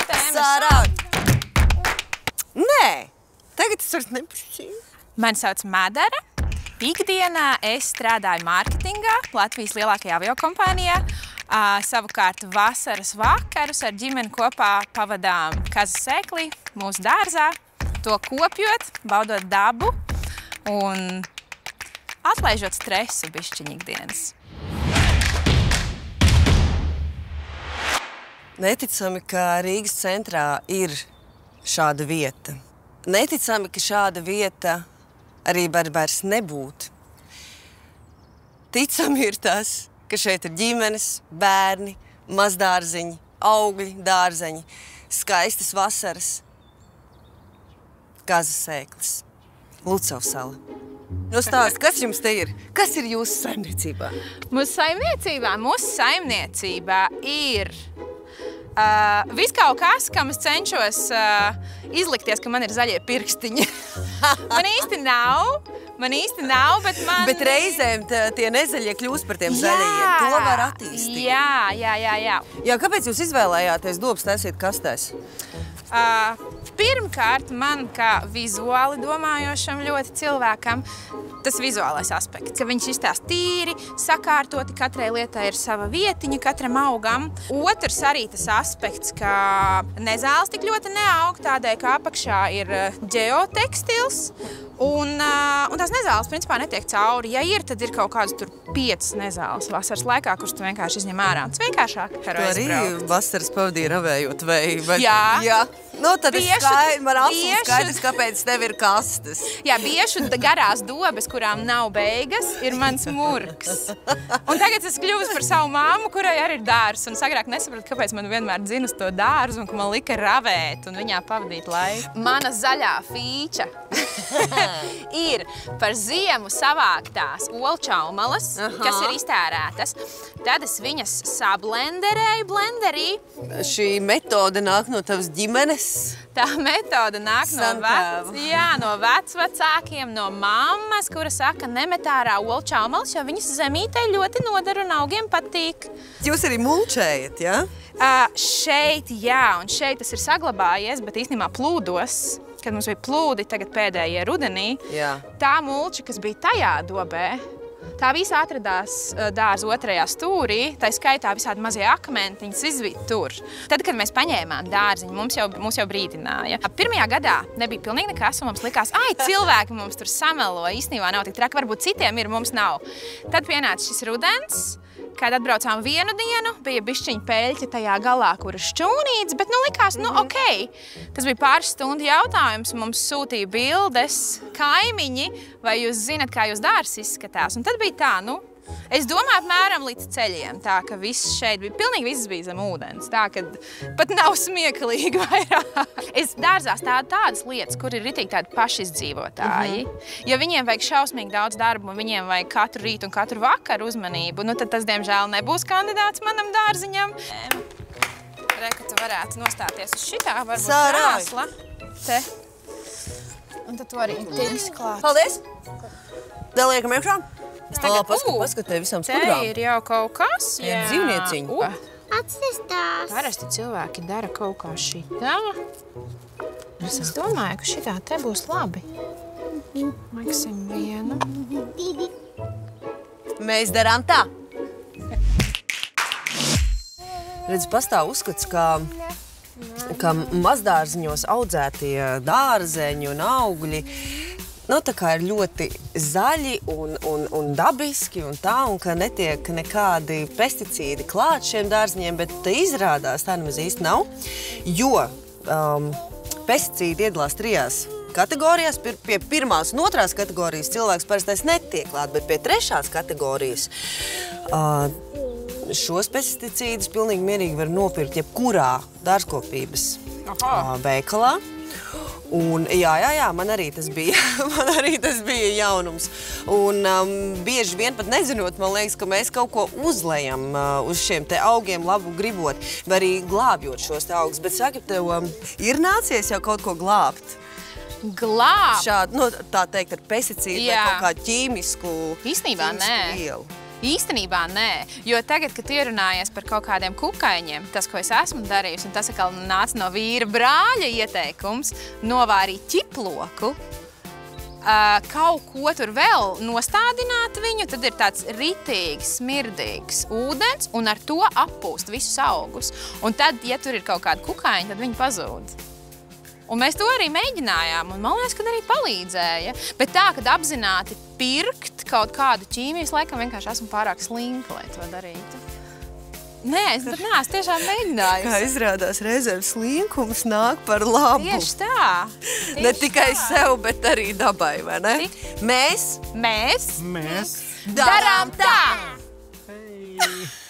tēma. Sārā! Nē, tagad es vairs nepašķīju. Mani sauc Madara. Ikdienā es strādāju mārketingā Latvijas lielākajā aviokompānijā. Savukārt vasaras vakarus ar ģimeni kopā pavadām kazu sēkli mūsu dārzā, to kopjot, baudot dabu un atlaižot stresu bišķiņ ikdienas. Neticami, ka Rīgas centrā ir šāda vieta. Neticami, ka šāda vieta arī var vairs nebūt. Ticami ir tas, ka šeit ir ģimenes, bērni, mazdārziņi, augļi, dārzeņi, skaistas vasaras, kazu sēklis, Lucavsala. Nu stāst, kas jums te ir? Kas ir jūsu saimniecībā? Mūsu saimniecībā ir viss kaut kas, kam es cenšos izlikties, ka man ir zaļie pirkstiņi. Man īsti nav, bet man... Bet reizēm tie nezaļie kļūst par tiem zaļajiem. To var attīstīt. Jā. Jā, kāpēc jūs izvēlējāties dobas taisīt kastēs? Pirmkārt, man kā vizuāli domājošam ļoti cilvēkam, tas vizuālais aspekts, ka viņš izstāst tīri, sakārtoti, katrai lietai ir sava vietiņa, katram augam. Otrs arī tas aspekts, ka nezāles tik ļoti neaug, tādēļ, ka apakšā ir ģeotekstils, un tās nezāles principā netiek cauri. Ja ir, tad ir kaut kādas tur 5 nezāles vasaras laikā, kuras tu vienkārši izņem ārā. Tas vienkāršāk ar aizbraukt. Arī vasaras pavadīja ravējot vai... Jā. Nu, tad man absolūti skaidrs, kāpēc tev ir kastes. Jā, biešu garās dobes, kurām nav beigas, ir mans murgs. Un tagad es kļuvu par savu māmu, kurai arī ir dārs. Un es agrāk nesapratu, kāpēc man vienmēr dzina uz to dārzu un ka man lika ravēt un viņā pavadīt laiku. Mana zaļā fīča ir par ziemu savāktās olčaumalas, kas ir iztērētas. Tad es viņas sablenderēju blenderī. Šī metode nāk no tavas ģimenes? Tā metode nāk no vecvecākiem, no mammas, kura saka, nemet ārā olčaumalas, jo viņas zemītei ļoti nodara un augiem patīk. Jūs arī mulčējat, jā? Šeit, jā, un šeit tas ir saglabājies, bet īstenībā plūdos, kad mums bija plūdi tagad pēdējie rudenī, tā mulča, kas bija tajā dobē, tā visa atradās dārza otrajā stūrī, tā skaitā visādi mazie akmentiņas izvīt tur. Tad, kad mēs paņēmām dārziņu, mums jau brīdināja. Pirmajā gadā nebija pilnīgi nekas, un mums likās, cilvēki mums tur samelo, īstenībā nav tik traki, varbūt citiem ir, mums nav. Tad pienāca šis rudens, kad atbraucām vienu dienu, bija bišķiņa peļķa tajā galā, kur ir šķūnīts, bet likās, okei. Tas bija pāris stundu jautājums, mums sūtīja bildes, kaimiņi, vai jūs zinat, kā jūs dārs izskatās. Un tad bija tā, es domāju apmēram līdz ceļiem, tā ka viss šeit bija, pilnīgi viss bija zem ūdens, tā ka pat nav smieklīgi vairāk. Es dārzā stādu tādas lietas, kur ir ritīgi tādi pašizdzīvotāji, jo viņiem vajag šausmīgi daudz darbu, un viņiem vajag katru rītu un katru vakaru uzmanību, tad tas, diemžēl, nebūs kandidāts manam dārziņam. Ka tu varētu nostāties uz šitā, varbūt krāsla. Te. Un tad tu arī tiks klāt. Paldies! Daliekam iekšā. Paskatē visam skudrām. Te ir jau kaut kas, jā. Ir dzīvnieciņi. Atsistās. Parasti cilvēki dara kaut kā šitā. Es domāju, ka šitā te būs labi. Liksim vienu. Mēs darām tā. Redz, pastāv uzskats, ka mazdārziņos audzētie dārzeņi un augļi tā kā ir ļoti zaļi un dabiski un ka netiek nekādi pesticīdi klāt šiem dārziņiem, bet izrādās tā nemaz īsti nav, jo pesticīdi iedalās 3 kategorijās. Pie 1. un 2. kategorijas cilvēks parastais netiek klāt, bet pie 3. kategorijas šos pesticīdus pilnīgi mierīgi var nopirkt jebkurā dārzkopības veikalā. Un jā, man arī tas bija jaunums. Un bieži vien pat nezinot, man liekas, ka mēs kaut ko uzlejam uz šiem te augiem labu gribot, vai arī glābjot šos te augus. Bet saki, tev ir nācies jau kaut ko glābt? Glābt? Šādi, tā teikt, ar pesticīdu vai kaut kādu ķīmisku Īstenībā nē. vielu. Īstenībā nē, jo tagad, kad tu ierunājies par kaut kādiem kukaiņiem, tas, ko es esmu darījusi, un tas atkal nāca no vīra brāļa ieteikums, novārīt ķiploku, kaut ko tur vēl nostādināt viņu, tad ir tāds ritīgs, smirdīgs ūdens, un ar to appūst visus augus. Un tad, ja tur ir kaut kāda kukaiņa, tad viņi pazūd. Un mēs to arī mēģinājām, un man liekas, ka arī palīdzēja. Bet tā, kad apzināti pirkt kaut kādu ķīmiju, es laikam vienkārši esmu pārāk slinka, lai to darītu. Nē, es neesmu tiešām mēģinājusi. Kā izrādās, reizēm slinkums nāk par labu. Tieši tā. Ne tikai sev, bet arī dabai, vai ne? Mēs darām tā! Hey.